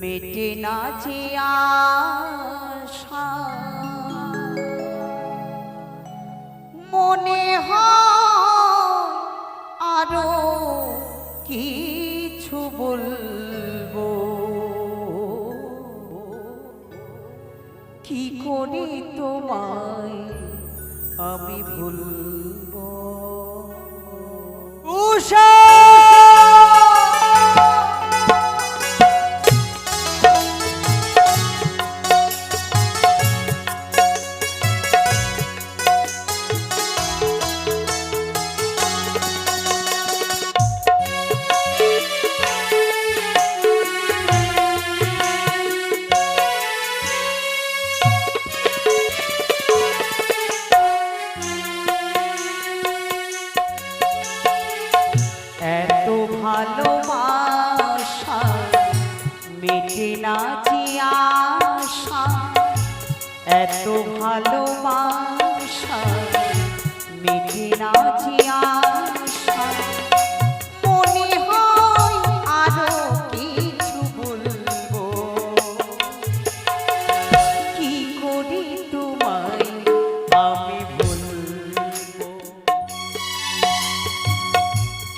মেটে না যে আশা, মনে হয় আরো কিছু বলবো, কি করে তোমায় আমি ভুলবো। উষা এত ভালোবাসা মেটে না যে আশা, এত ভালোবাসা মেটে না যে আশা, মনে হয় আরো কিছু বলবো, কি করে তোমায় আমি বলবো,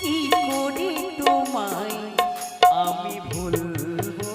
কি করে তোমায় আমি ভুলবো।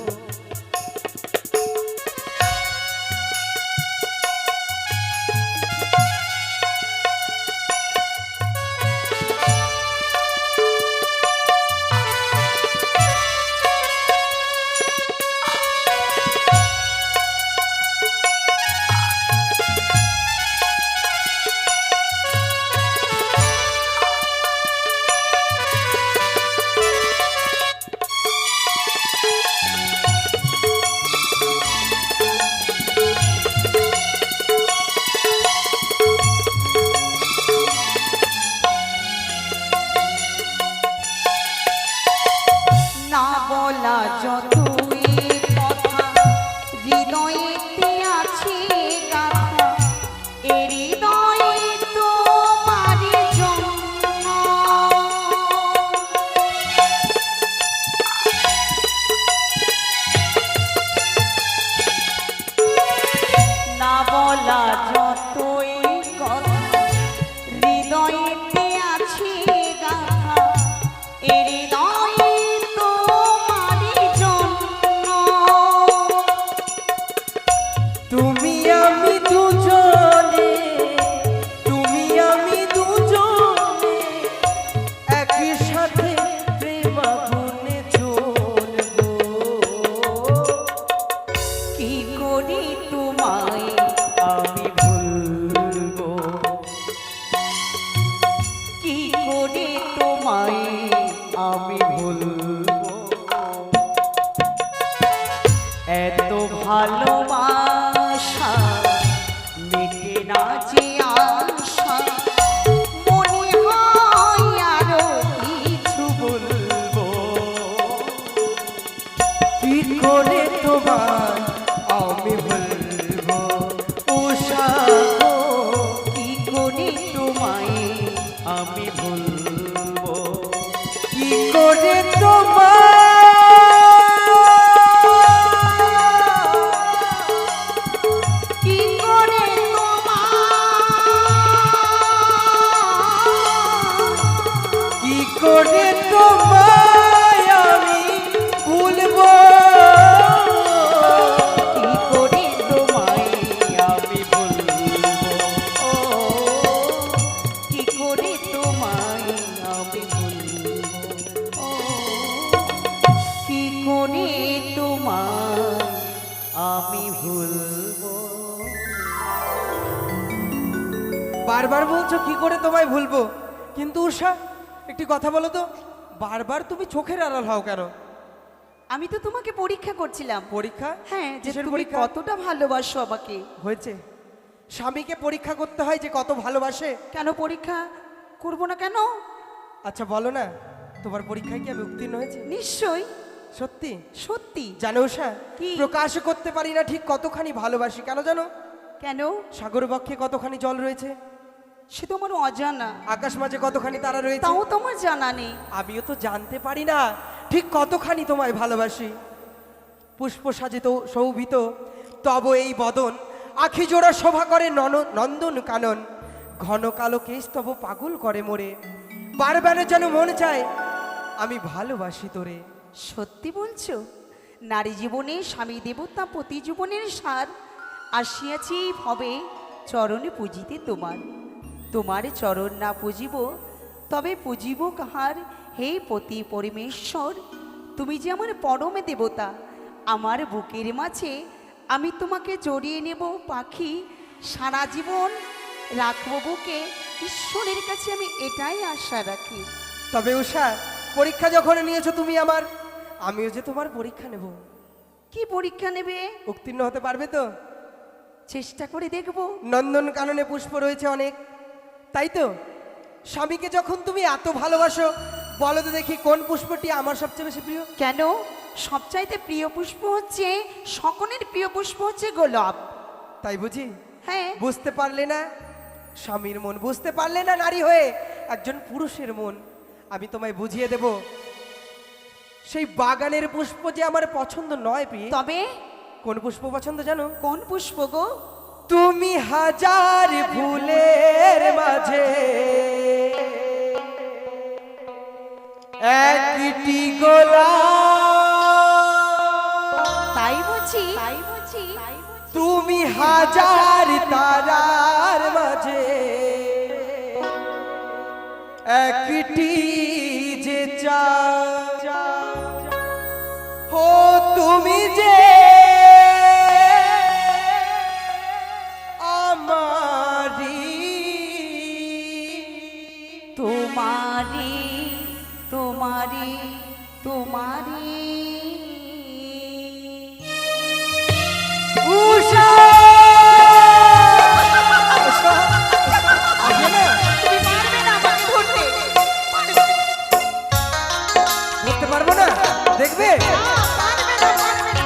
না বলা যতই কথা হৃদয়েতে আছে গাথা, এ হৃদয়ে তোমারই জন্য, না বলা যতই কথা হৃদয়েতে আছে গাথা, এ হৃদয়ে তোমারই জন্য, তুমি আমি দুজনে, তুমি আমি দুজনে একই সাথে প্রেম আগুনে জ্বলবো, কি করে তোমায় আমি ভুলবো, কি করে তোমায় আমি ভুলবো। এত ভালোবাসা মেটে না যে আশা, মনে হয় আরো কিছু বলবো, কি করে তোমায় আমি বলবো। উষা গো, কি করে তোমায় আমি ভুলবো, কি করে তোমায় কি করে কি করে তোমায় আমি ভুলবো, কি করে তোমায় আমি ভুলবো, ও কি করে তোমায় আমি ভুলবো, ও কি করে তোমায় আমি ভুলবো। বারবার বলছো কি করে তোমায় ভুলবো, কিন্তু উষা একটি কথা বলো তো, বারবার তুমি চোখের আড়াল হও কেন? আমি তো তোমাকে পরীক্ষা করছিলাম। পরীক্ষা? হ্যাঁ, যে কিসের তুমি পরীক্ষা? কতটা ভালোবাসো আমাকে। হয়েছে, স্বামীকে পরীক্ষা করতে হয় যে কত ভালোবাসে। কেন পরীক্ষা করব না কেন? আচ্ছা বলো না, তোমার পরীক্ষায় কি আমি উত্তীর্ণ হয়েছি? নিশ্চয়ই, সত্যি? সত্যি। জানো উষা, কি? প্রকাশ করতে পারি না ঠিক কতখানি ভালোবাসি, কেন জানো? কেন? সাগর বক্ষে কতখানি জল রয়েছে, সে তো আমার অজানা, আকাশ মাঝে কতখানি তারা রয়েছে, তাও তোমার জানা নেই। আমিও তো জানতে পারি না ঠিক কতখানি তোমায় ভালোবাসি। পুষ্প সাজিত শোভিত তব এই বদন, আখি জোড়া শোভা করে নন্দন কানন, ঘন কালো কেশ তব পাগল করে মোরে, বারবার যেন মন চায় আমি ভালোবাসি তোরে। সত্যি বলছো? নারী জীবনে স্বামী দেবতা পতি জীবনের সার, আসিয়াছি এই ভবে চরণে পুজিতে তোমার। তোমার চরণ না পুজিব তবে পুজিব কাহার? হে পতি পরমেশ্বর, তুমি যে আমার পরমে দেবতা, আমার বুকের মাঝে আমি তোমাকে জড়িয়ে নেব পাখি, সারা জীবন রাখবো বুকে। ঈশ্বরের কাছে আমি এটাই আশা রাখি। তবে উষা, পরীক্ষা যখন নিয়েছো তুমি আমার, আমিও যে তোমার পরীক্ষা নেব। কি পরীক্ষা নেবে? উত্তীর্ণ হতে পারবে তো? চেষ্টা করে দেখব। নন্দন কাননে পুষ্প রয়েছে অনেক, তাই তো? স্বামীকে যখন তুমি এত ভালোবাসো, বলো তো দেখি কোন পুষ্পটি আমার সবচেয়ে বেশি প্রিয়? কেন? সবচাইতে প্রিয় পুষ্প হচ্ছে, সকলের প্রিয় পুষ্প হচ্ছে গোলাপ। তাই বুঝি? হ্যাঁ। বুঝতে পারলে না স্বামীর মন, বুঝতে পারলে না নারী হয়ে একজন পুরুষের মন। আমি তোমায় বুঝিয়ে দেব, সেই বাগানের পুষ্প যে আমার পছন্দ নয় প্রিয়। তবে কোন পুষ্প পছন্দ জানো? কোন পুষ্প গো? তুমি হাজার ফুলের মাঝে একটি গোলাপ, তাই বুঝি? তুমি হাজার তারার মাঝে একটি যে চাঁদ, ও তুমি যে আমারি, তোমারি তোমারি তোমারি। উষা! উষা! আসবে না? তুমি পারবে না আমাকে ধরতে? ধরতে পারবো না, দেখবে? পারবে না, পারবে না।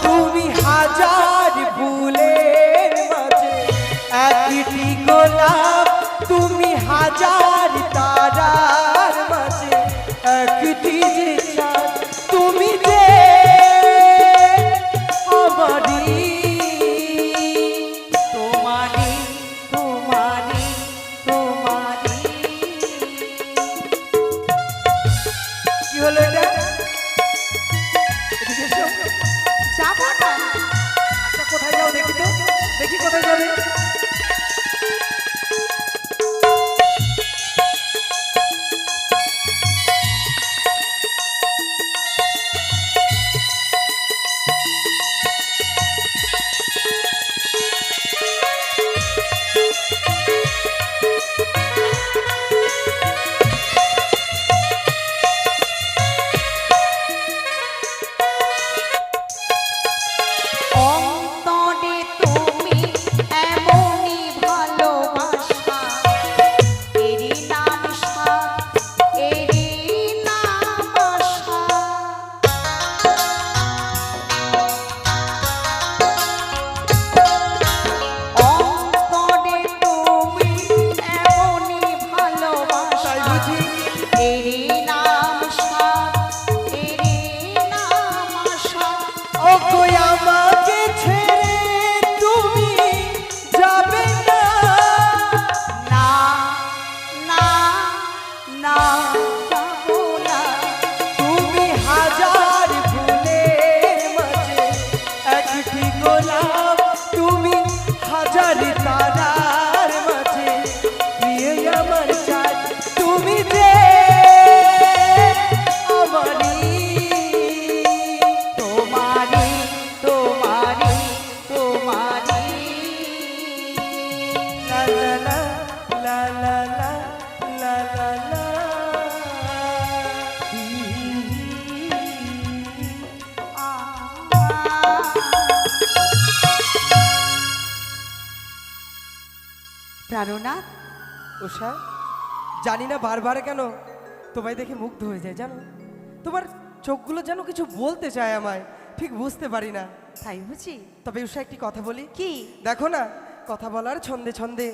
তুমি হাজার ফুলের মাঝে একটি গোলাপ, তুমি হাজার তারার মাঝে একটি যে চাঁদ, তুমি যে আমারি, তোমারি তোমারি তোমারি। কি হলো এটা? এদিকে এসো। যাবো না। আচ্ছা, কোথায় যাও দেখি তো, দেখি কোথায় যাবে। অন্তরে তুমি এমনই ভালোবাসা, এরই নাম সাধ, এরই নাম আশা। অন্তরে তুমি এমনই ভালোবাসা, তাই বুঝি? এরই নাম সাধ, এরই নাম আশা। ও কই আমাকে ছেড়ে তুমি যাবে না, না না না, যাবো না। তুমি হাজার ফুলের মাঝে একটি গোলাপ, তুমি হাজার তারার মাঝে প্রিয় আমার চাঁদ, তুমি যে আমারি, তোমারি তোমারি তোমারি। লা লা লা লা লা লা লা লা। প্রাণনাথ, উষা, জানি না বারবার কেন তোমায় দেখে মুগ্ধ হয়ে যায় জানো। তোমার চোখগুলো যেন কিছু বলতে চায় আমায়, ঠিক বুঝতে পারি না। তাই বুঝি? তবে উষা, একটি কথা বলি। কি? দেখো না, কথা বলার ছন্দে ছন্দে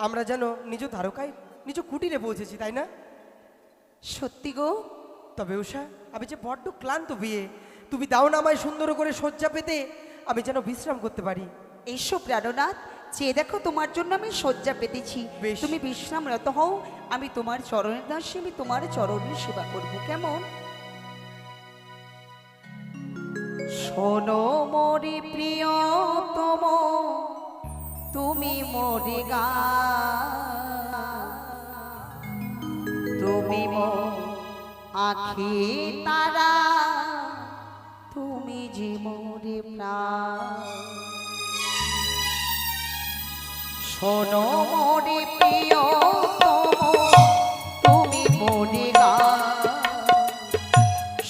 আমরা যেন নিজ দ্বারকায় নিজ কুটিরে পৌঁছেছি, তাই না? সত্যি গো। তবে উষা, আমি যে বড্ড ক্লান্ত বিয়ে, তুমি দাও না আমায় সুন্দর করে শয্যা পেতে, আমি যেন বিশ্রাম করতে পারি। এইসব প্রাণনাথ, চেয়ে দেখো তোমার জন্য আমি শয্যা পেতেছি। বেশ। তুমি বিশ্রামরত হও, আমি তোমার চরণের দাসী, আমি তোমার চরণের সেবা করব। কেমন? শোনো মোরে প্রিয়তম, তুমি মোরে তুমি মোর আখি তারা, তুমি যে মোরে প্রাণ। শোনো মোরে প্রিয়তম, তুমি মোরে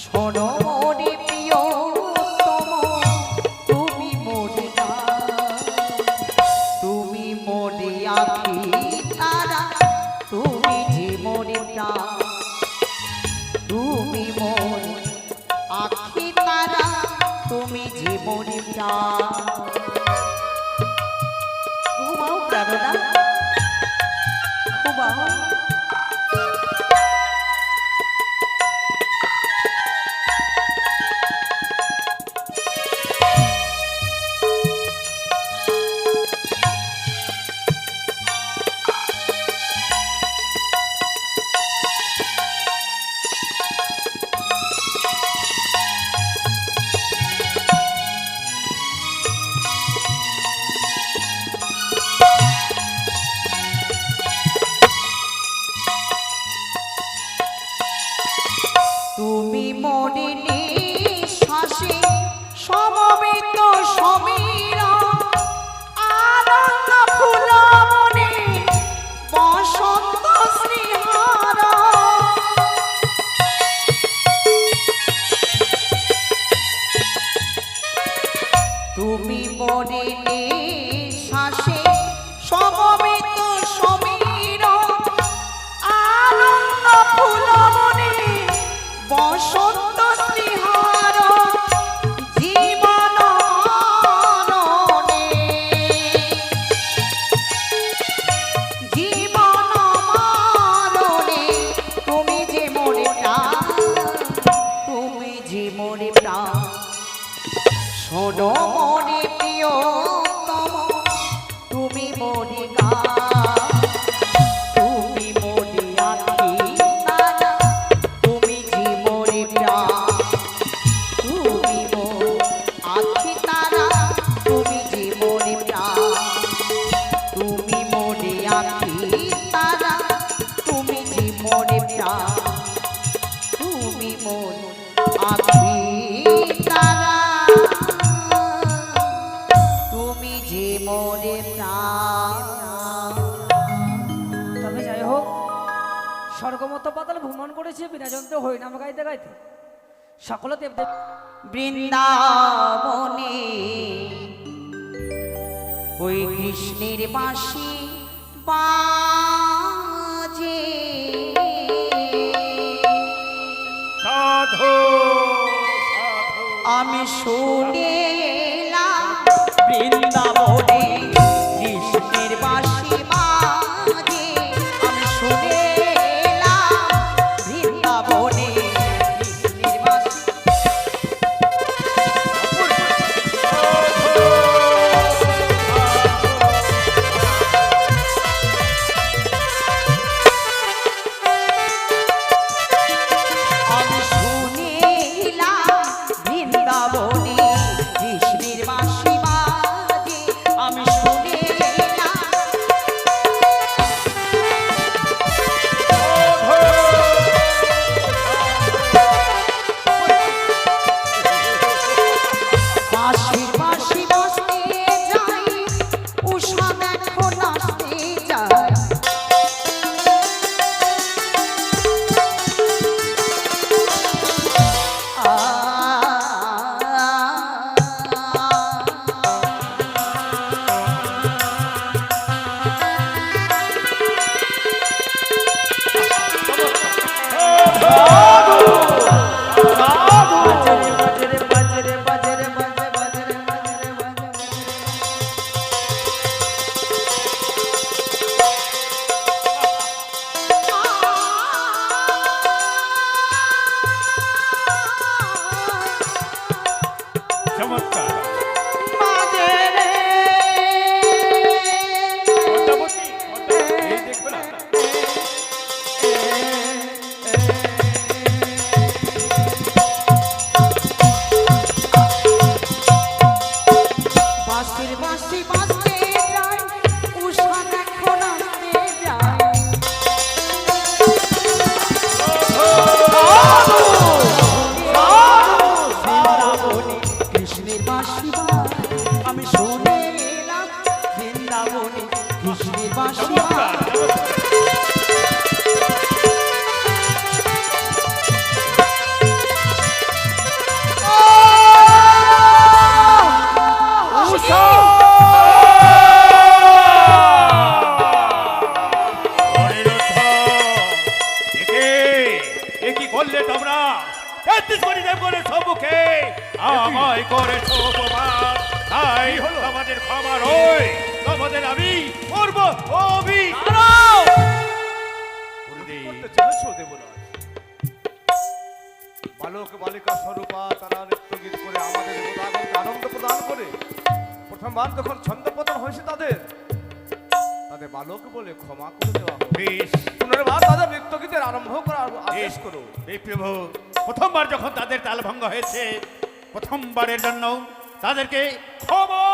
শোনো মোরে প্রিয়তম, তুমি মোরে তুমি মোরে আখি তারা, তুমি যে মোরে প্রাণ। তুমি মোর আখি তারা, তুমি যে মোরে প্রাণ। ঘুমাও প্রাণনা, ঘুমাও। তুমি মনে নিঃশ্বাসে সমবেত সমীরা, আনন্দ ফুল মনে বসন্ত স্নেহারা। তুমি মনে নিঃশ্বাসে সমবেত সমীরা, আনন্দ ফুল মনে বসন্ত স্নেহার। জীবন মরণে, জীবন মরণে, তুমি যে মোরে প্রাণ, তুমি যে মোরে প্রাণ। শোনো মোরে প্রিয়তম, তুমি মোরে তুমি মোরে আখি তারা, তুমি যে মোরে প্রাণ। তুমি মোর আখি তারা, তুমি যে মোরে প্রাণ। তুমি মোরে আখি তারা, তুমি যে মোরে প্রাণ। তুমি মোর আখি তারা, তুমি যে মোরে প্রাণ। তবে যাই হোক, স্বর্গমত পাতাল ভ্রমণ করেছে বিনাযন্ত্র হরিনাম গাইতে গাইতে। সকল দেবদেব বৃন্দাবনে ওই কৃষ্ণের বাঁশি বাজে, সাধু আমি শুনে এলাম বৃন্দাবনে কৃষ্ণের বাঁশি বাজে। আমি শুনে এলাম বৃন্দাবনে কৃষ্ণের বাঁশি। আমি শুনে এলাম বৃন্দাবনে আসি মা। কি করলে তোমরা? দেবগণের সম্মুখে আমায় করেছো অপমান। তাই তোমাদের ক্ষমা রই, তোমাদের আমি করব বালক বালিকা স্বরূপা তারা নৃত্য গীত করে আমাদের দেবতাগণকে আনন্দ প্রদান করে প্রথমবার যখন ছন্দপতন হয়েছে তাদের বালক বলে ক্ষমা করে দেওয়া হবে। বেশ, পুনর্বার তাদের নৃত্য গীতের আরম্ভ করার আদেশ করো। এই প্রভু, প্রথমবার যখন তাদের তালভঙ্গ হয়েছে, প্রথমবারের জন্য তাদেরকে ক্ষমা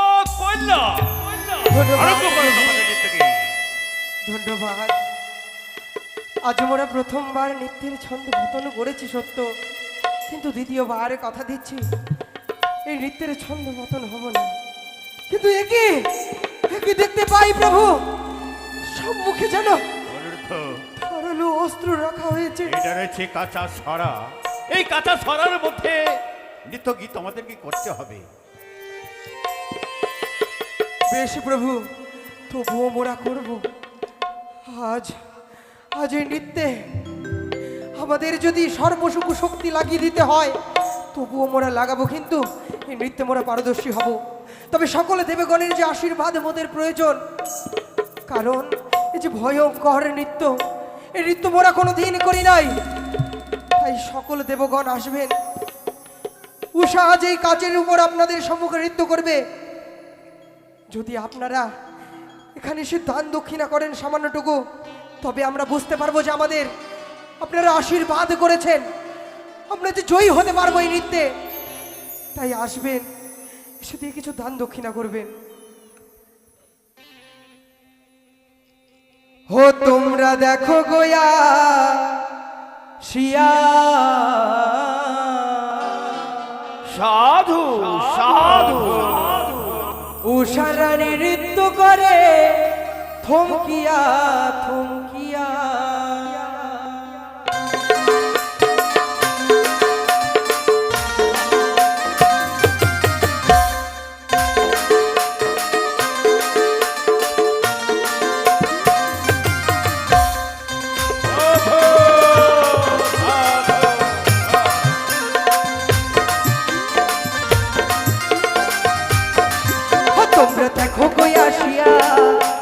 করলাম। আরম্ভ করো তোমাদের নৃত্যকে। ধন্যবাদ। আজ মোরা প্রথমবার নৃত্যের ছন্দ পতন করেছি সত্য, কিন্তু দ্বিতীয়বার কথা দিচ্ছি এই নৃত্যের ছন্দ পতন হব না। কিন্তু একে দেখতে পাই প্রভু, সম্মুখে যেন অনুরুদ্ধ, ধারালো অস্ত্র রাখা হয়েছে। এটা রয়েছে কাঁচা সরা। এই কাঁচা সরার মধ্যে নৃত্য গীত আমাদেরকে করতে হবে। বেশ প্রভু, তবুও মোরা করব। আজ এই নৃত্যে আমাদের যদি সর্বসুখ শক্তি লাগিয়ে দিতে হয় তবুও মোরা লাগাবো, কিন্তু এই নৃত্যে মোরা পারদর্শী হব। তবে সকলে দেবগণের যে আশীর্বাদ মোদের প্রয়োজন, কারণ এই যে ভয়ঙ্কর নৃত্য, এই নৃত্য মোরা কোনো দিন করি নাই। তাই সকল দেবগণ আসবেন। উষা আজ এই কাজের উপর আপনাদের সম্মুখে নৃত্য করবে। যদি আপনারা এখানে এসে দান দক্ষিণা করেন সামান্যটুকু, তবে আমরা বুঝতে পারবো যে আমাদের আপনারা আশীর্বাদ করেছেন, আমরা যে জয়ী হতে পারবো এই নৃত্যে। তাই আসবেন, এসে দিয়ে কিছু দান দক্ষিণা করবেন। হো তোমরা দেখো গোয়া শিয়া, সাধু সাধু উষারানী নৃত্য করে থমকিয়া থমকিয়া। তোমরা দেখো কই আসিয়া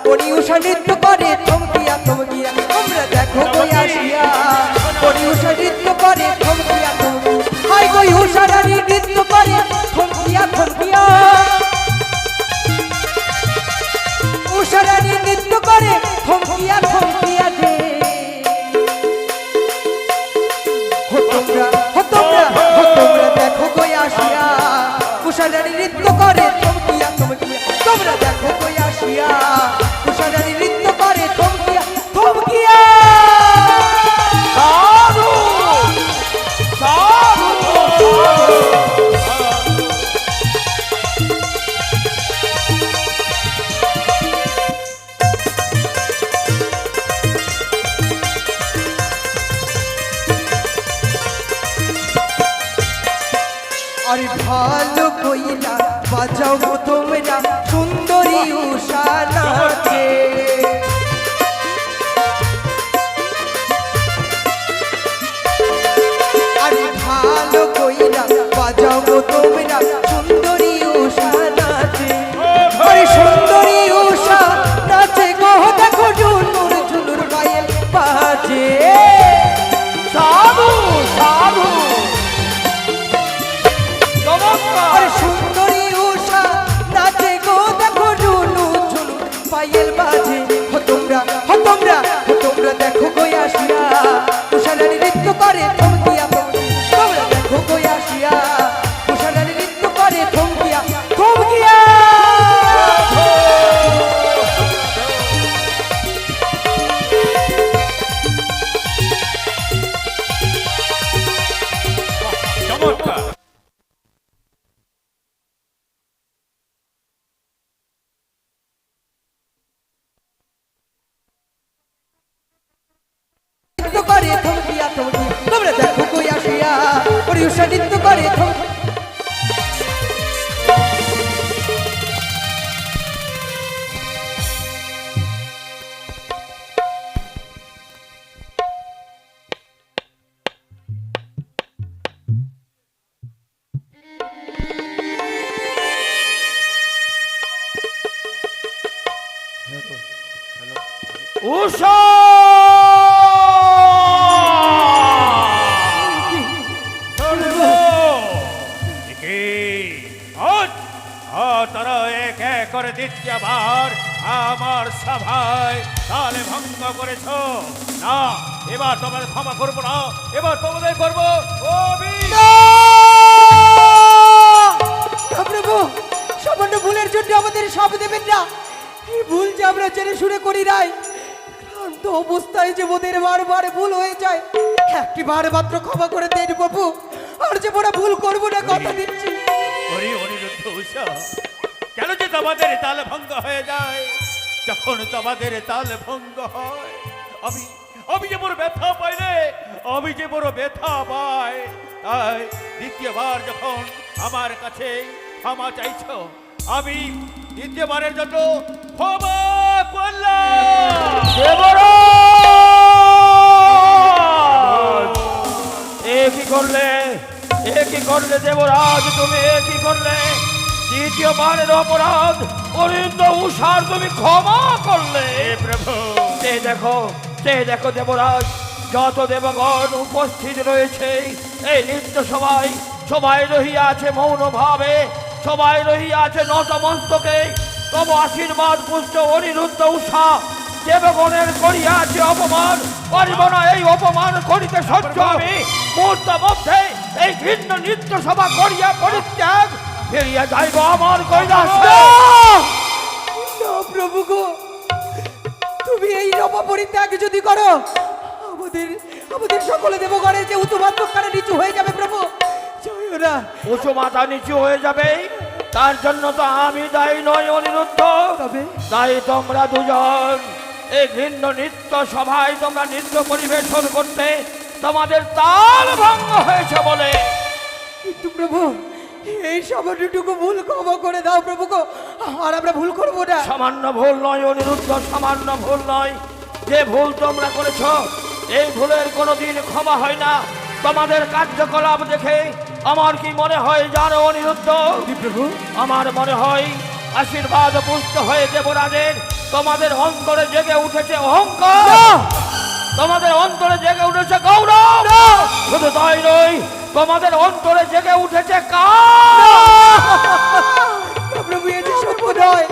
পরি উষা নৃত্য করে থমকিয়া থমকিয়া। তোমরা দেখো কই আসিয়া পরি উষা নৃত্য করে থমকিয়া থমকিয়া। হাই কই উষা রানী নৃত্য করে থমকিয়া থমকিয়া। উষা রানী নৃত্য করে থমকিয়া থমকিয়া যে। তোমরা দেখো কই আসিয়া উষা রানী নৃত্য করে থমকিয়া থমকিয়া। তোমরা দেখো কই আসিয়া উষা রানী নৃত্য করে থমকিয়া থমকিয়া। সাধু সাধু আরে ভালো কইলা বাজাও গো তোমরা সুন্দরী উষা নাচে। আরে ভালো কইলা বাজাও গো তোমরা সুন্দরী উষা নাচে। আরে সুন্দরী উষা নাচে গো, দেখো ঝুনুর ঝুনুর পায়েল বাজে। সাধু সাধু আরে সুন্দরী উষা নাচে গো, দেখো ঝুনু ঝুনু পায়েল বাজে। নৃত্য করে থমকিয়া থমকি তোমরা দেখো কই আসিয়া ওরে উষা নৃত্য করে থমকি উষা তারা এক এক করে দ্বিতীয়বার আমার সভায় তালে ভঙ্গ করেছ না, এবার তোমাদের ক্ষমা করবো না, এবার তোমাদের করবো প্রভু সামান্য ভুলের জন্য আমাদের সব দেবেন না। এই ভুল যে আমরা জেনে শুনে করি নাই, ক্লান্ত অবস্থায় যে ওদের বারবার ভুল হয়ে যায়, একটি বার মাত্র ক্ষমা করে দেন প্রভু, আর যে মোরা ভুল করবো না কথা দিচ্ছি। অনিরুদ্ধ উষা, কেন যে তোমাদের তাল ভঙ্গ হয়ে যায়? যখন তোমাদের তাল ভঙ্গ হয় আমি যে বড় ব্যথা পাই রে, আমি যে বড় ব্যথা পাই। তাই দ্বিতীয়বার যখন আমার কাছে ক্ষমা চাইছো, আমি দ্বিতীয়বারের জন্য ক্ষমা করলাম। এ কি করলে, এ কি করলে দেবরাজ, তুমি এ কি করলে? দ্বিতীয়বারের অপরাধ অনিরুদ্ধ উষার তুমি ক্ষমা করলে। প্রভু সে দেখো দেবরাজ, যত দেবগণ উপস্থিত রয়েছে এই নৃত্য সবাই, সবাই রহিয়া আছে মৌন ভাবে, সবাই রহিয়া আছে নতমস্তকে। তব আশীর্বাদ পুষ্ট অনিরুদ্ধ উষা দেবগণের করিয়া আছে অপমান, পারিব না এই অপমান করিতে সহ্য। আমি মুহূর্ত মধ্যে এই ভিন্ন নৃত্য সভা করিয়া পরিত্যাগ ফিরিয়া যাইব আমার কৈলাসে। না প্রভু গো, তুমি এই রব পরিত্যাগ যদি করো, আমাদের আমাদের সকলে দেবগণের যে উৎমাত্মকারে নিচু হয়ে যাবে প্রভু। জয় না, উঁচু মাথা নিচু হয়ে যাবে, তার জন্য তো আমি দায়ী নই অনিরুদ্ধ। তবে তাই তোমরা দুজন এই ভিন্ন নৃত্য সভায় তোমরা নৃত্য পরিবেশন করতে তোমাদের তাল ভঙ্গ হয়েছে বলে। কিন্তু প্রভু এই সামান্যটুকু ভুল ক্ষমা করে দাও প্রভু গো, আর আমরা ভুল করবো না। সামান্য ভুল নয় অনিরুদ্ধ, সামান্য ভুল নয়। যে ভুল তোমরা করেছ এই ভুলের কোনোদিন ক্ষমা হয় না। তোমাদের কার্যকলাপ দেখে আমার কি মনে হয় জানো অনিরুদ্ধ? প্রভু আমার মনে হয় আশীর্বাদ পুষ্ট হয়ে দেবরাজের তোমাদের অন্তরে জেগে উঠেছে অহংকার, তোমাদের অন্তরে জেগে উঠেছে গৌরব। শুধু তাই নয়, তোমাদের অন্তরে জেগে উঠেছে প্রভু এটি সত্য নয়,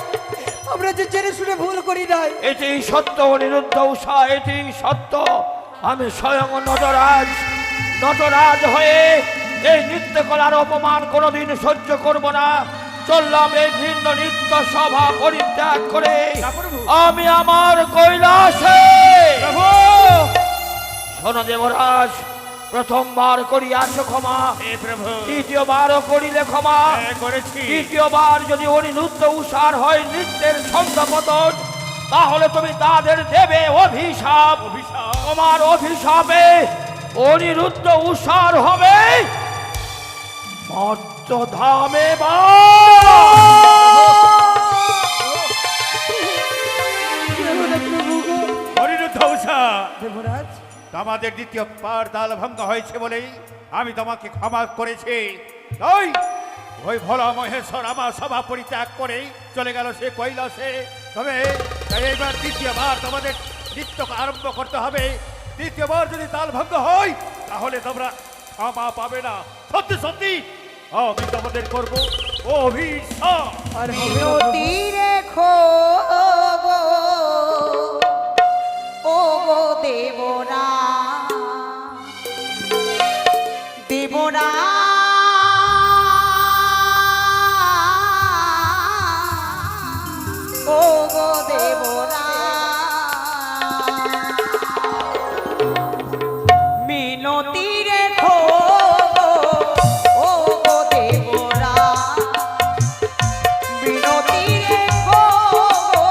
আমরা যে জেনে শুনে ভুল করি নাই। এটি সত্য অনিরুদ্ধ উষা, এটি সত্য। আমি স্বয়ং নটরাজ হয়ে এই নৃত্যকলার অপমান কোনোদিন সহ্য করব না। চললাম এই ভিন্ন নৃত্য সভা পরিত্যাগ করে আমি আমার কৈলাসে। শোনো দেবরাজ, প্রথমবার করিয়াছ ক্ষমা, দ্বিতীয়বারও করিলে ক্ষমা, তৃতীয়বার যদি অনিরুদ্ধ উষার হয় নৃত্যের ছন্দপতন, তাহলে তুমি তাদের দেবে অভিশাপ। তোমার অভিশাপে অনিরুদ্ধ উষার হবে মর্তধামে অনিরুদ্ধ উষা, দেবরাজ আমাদের দ্বিতীয় পার তাল ভঙ্গ হয়েছে বলেই আমি তোমাকে ক্ষমা করেছি। তাই ওই ভোলা মহেশ্বর আমার সভা পরিত্যাগ করে চলে গেল সে কৈলাসে। তবে এইবার দ্বিতীয়বার তোমাদের নৃত্য আরম্ভ করতে হবে। দ্বিতীয়বার যদি তাল ভঙ্গ হয় তাহলে তোমরা ক্ষমা পাবে না। সত্যি সত্যি আমি তোমাদের করবো অভিশাপ। আর মিনতি রেখো গো, ও গো দেবরা, দেবরা ও গো দেবরা, মিনতি রেখো গো, ও গো দেবরা, মিনতি রেখো গো,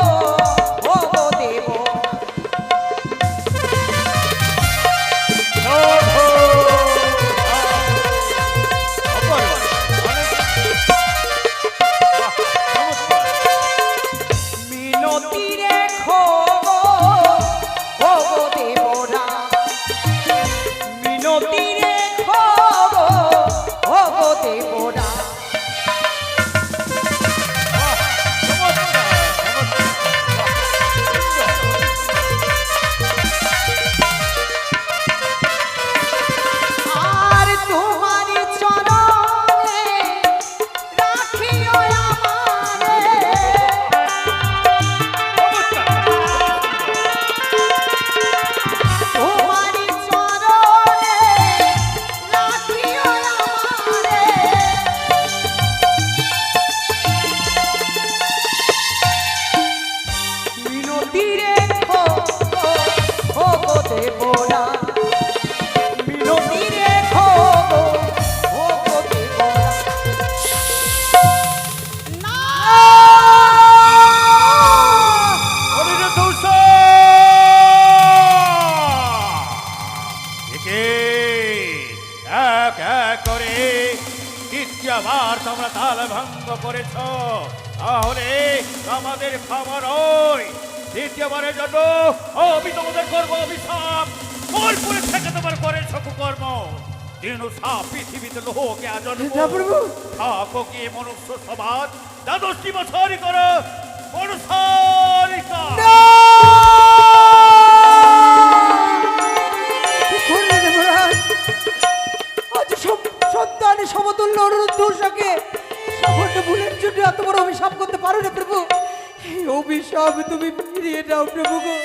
দ্বিতীয়বার তোমরা তাল ভঙ্গ করেছ, তাহলে আমাদের খবর ওই দ্বিতীয়বারের জন্য আমি তোমাদের করবো অভিশাপ। বোলপুরে থেকে তোমার করেছ কুকর্ম, দিনু সাপ পৃথিবীতে লোহকে আজন্ম না প্রভু। থাকো কি মনুষ্য সমাজ, দ্বাদশটি বছরই করো মনুষ্যরিকা। কি করলে দেবরাজ? আজ সন্তানের সমতুল্য অনুরুদ্ধকে সামান্য ভুলের জন্য এত বড় অভিশাপ করতে পারো না প্রভু। এই অভিশাপ তুমি ফিরিয়ে দাও প্রভু গো।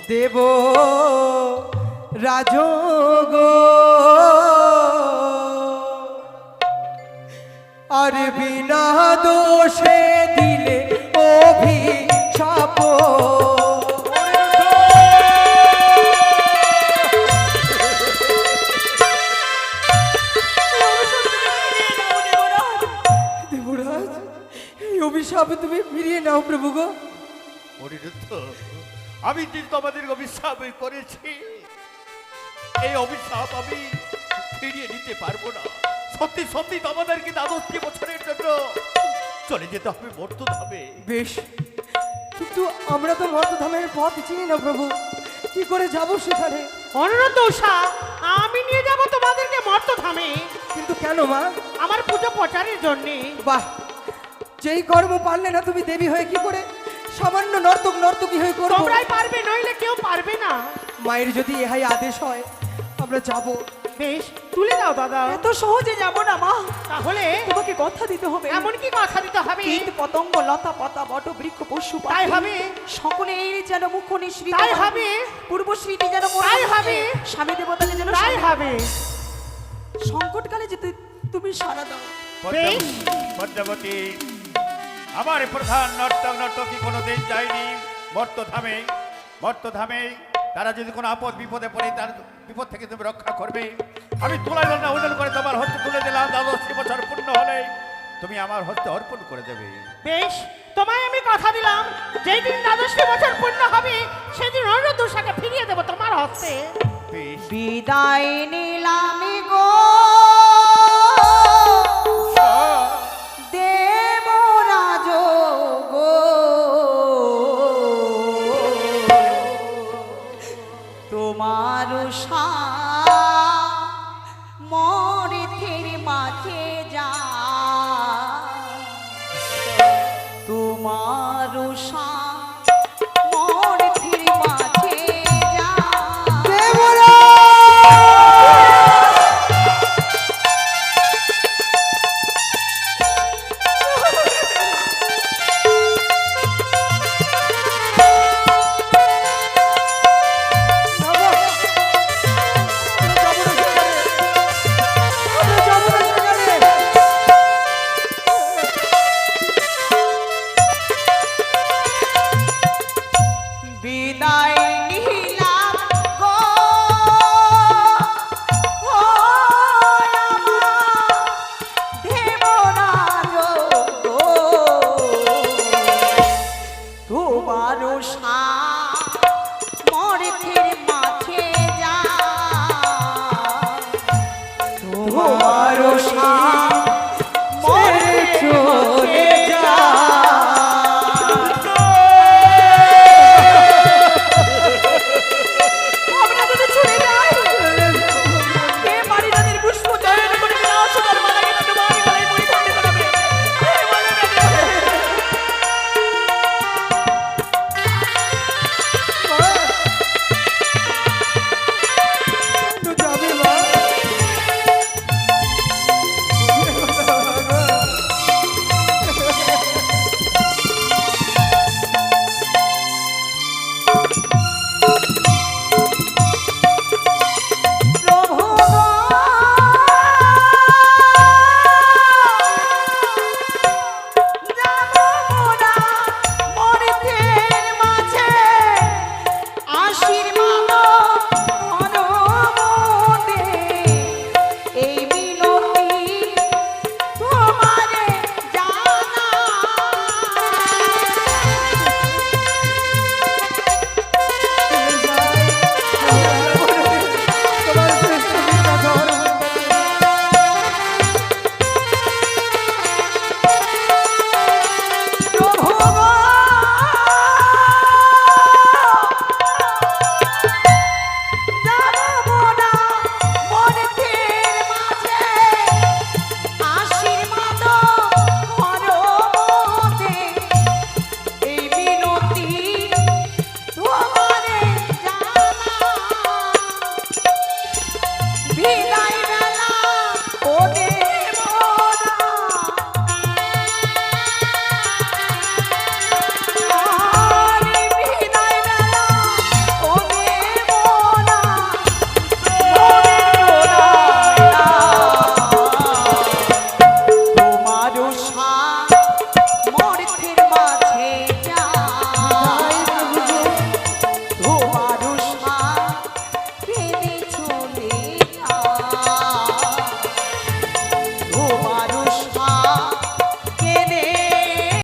দেব রাজগো আর বিনা দোষে দিলে অভিশাপ। দেবরাজ, এই অভিশাপ তুমি ফিরিয়ে নাও প্রভু গো। অনিরুদ্ধ, আমি যে তোমাদের অভিশাপ করেছি, এই অভিশাপ আমি ফিরিয়ে নিতে পারবো না। সত্যি সত্যি তোমাদেরকে দ্বাদশটি বছরের জন্য চলে যেতে হবে মর্তধামে। বেশ, কিন্তু আমরা তো মর্তধামের পথ চিনি না প্রভু, কি করে যাব সেখানে? অনুরোধ উষা, আমি নিয়ে যাব তোমাদেরকে মর্তধামে, কিন্তু কেন মা? আমার পুজো প্রচারের জন্য। বাহ, যেই কর্ম পারলে না তুমি দেবী হয়ে কি করে সামান্য নর্তকী হয়ে করবো? তোমরাই পারবে, নইলে কেউ পারবে না। মায়ের যদি ইহাই আদেশ হয় আমরা যাব। বেশ, তুলে দাও দাদা। এত সহজে যাব না মা, তাহলে তোমাকে কথা দিতে হবে। এমন কি কথা দিতে হবে? কীট পতঙ্গ লতা পাতা বট বৃক্ষ পশু পাখি, তাই হবে। সকলের যেন মুখ নিঃসৃত তাই হয়। হবে। পূর্ব স্মৃতি যেন মনে তাই থাকে। হবে। স্বামী দেবতাকে যেন তাই সারা- হবে। সংকটকালে যেতে তুমি সারা দাও। বেশ। পদ্মাবতী, আমার প্রধান নর্তকী কোনোদিন যায়নি মর্তধামে। মর্তধামে তারা যদি কোনো আপদ বিপদে পড়ে, তার বিপদ থেকে তুমি রক্ষা করবে। আমি তুলাই না ওজন করে তোমার হস্তে তুলে দিলাম, দ্বাদশটি বছর পূর্ণ হলে তুমি আমার হস্তে অর্পণ করে দেবে। বেশ, তোমায় আমি কথা দিলাম, যেই দিন দ্বাদশটি বছর পূর্ণ হবে সেদিন অনুরোধ উষাকে ফিরিয়ে দেবো তোমার হস্তে। বেশ। বিদায় নিলামি গো দেবরাজ গো, তোমার